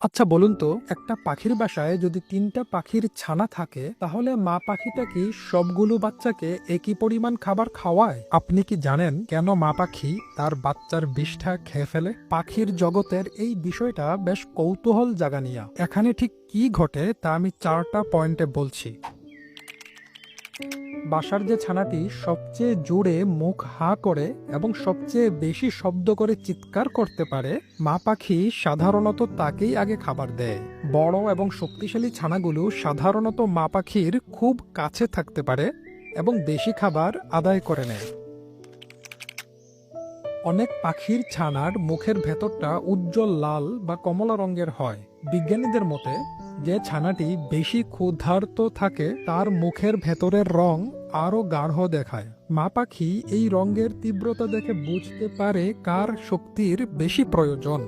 আচ্ছা বলুন তো, একটা পাখির বাসায় যদি ৩টা পাখির ছানা থাকে তাহলে মা পাখিটা কি সবগুলো বাচ্চাকে একই পরিমাণ খাবার খাওয়ায়? আপনি কি জানেন কেন মা পাখি তার বাচ্চার বিষ্ঠা খেয়ে ফেলে? পাখির জগতের এই বিষয়টা বেশ কৌতূহল জাগানিয়া। এখানে ঠিক কি ঘটে তা আমি 4টা পয়েন্টে বলছি। বাসার যে ছানাটি সবচেয়ে জোরে মুখ হা করে এবং সবচেয়ে বেশি শব্দ করে চিৎকার করতে পারে, মা পাখি সাধারণত তাকেই আগে খাবার দেয়। বড় এবং শক্তিশালী ছানাগুলো সাধারণত মা পাখির খুব কাছে থাকতে পারে এবং বেশি খাবার আদায় করে নেয়। অনেক পাখির ছানার মুখের ভেতরটা উজ্জ্বল লাল বা কমলা রঙের হয়। বিজ্ঞানীদের মতে, যে ছানাটি বেশি ক্ষুধার্ত থাকে তার মুখের ভেতরের রং আরো গাঢ় দেখায়। মা পাখি এই রঙের তীব্রতা দেখে বুঝতে পারে কার শক্তির বেশি প্রয়োজন।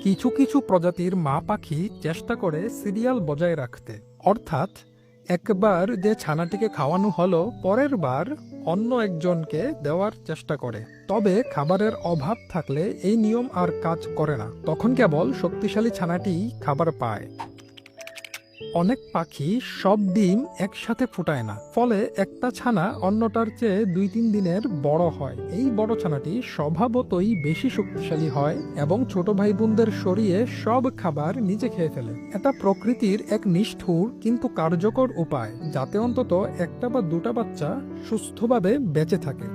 কিছু কিছু প্রজাতির মা পাখি চেষ্টা করে সিরিয়াল বজায় রাখতে, অর্থাৎ একবার যে ছানাটিকে খাওয়ানো হলো পরের বার অন্য একজনকে দেওয়ার চেষ্টা করে। তবে খাবারের অভাব থাকলে এই নিয়ম আর কাজ করে না, তখন কেবল শক্তিশালী ছানাটি খাবার পায়। অনেক পাখি সব ডিম একসাথে ফুটায় না, ফলে একটা ছানা অন্যটার চেয়ে 2-3 দিনের বড় হয়। এই বড় ছানাটি স্বভাবতই বেশি শক্তিশালী হয় এবং ছোট ভাই বোনদের সরিয়ে সব খাবার নিজে খেয়ে ফেলে। এটা প্রকৃতির এক নিষ্ঠুর কিন্তু কার্যকর উপায়, যাতে অন্তত একটা বা দুটা বাচ্চা সুস্থভাবে বেঁচে থাকে।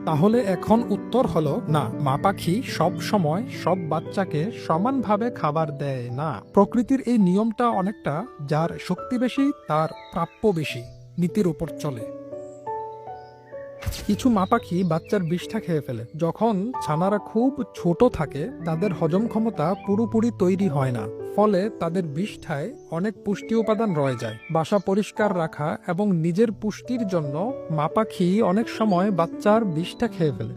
তাহলে এখন উত্তর হলো না, মা পাখি সব সময় সব বাচ্চাকে সমানভাবে খাবার দেয় না। প্রকৃতির এই নিয়মটা অনেকটা যার শক্তি বেশি তার প্রাপ্য বেশি নীতির উপর চলে। কিছু মা পাখি বাচ্চার বিষ্ঠা খেয়ে ফেলে। যখন ছানারা খুব ছোট থাকে তাদের হজম ক্ষমতা পুরোপুরি তৈরি হয় না, ফলে তাদের বিষ্ঠায় অনেক পুষ্টি উপাদান রয়ে যায়। বাসা পরিষ্কার রাখা এবং নিজের পুষ্টির জন্য মা পাখি অনেক সময় বাচ্চার বিষ্ঠা খেয়ে ফেলে।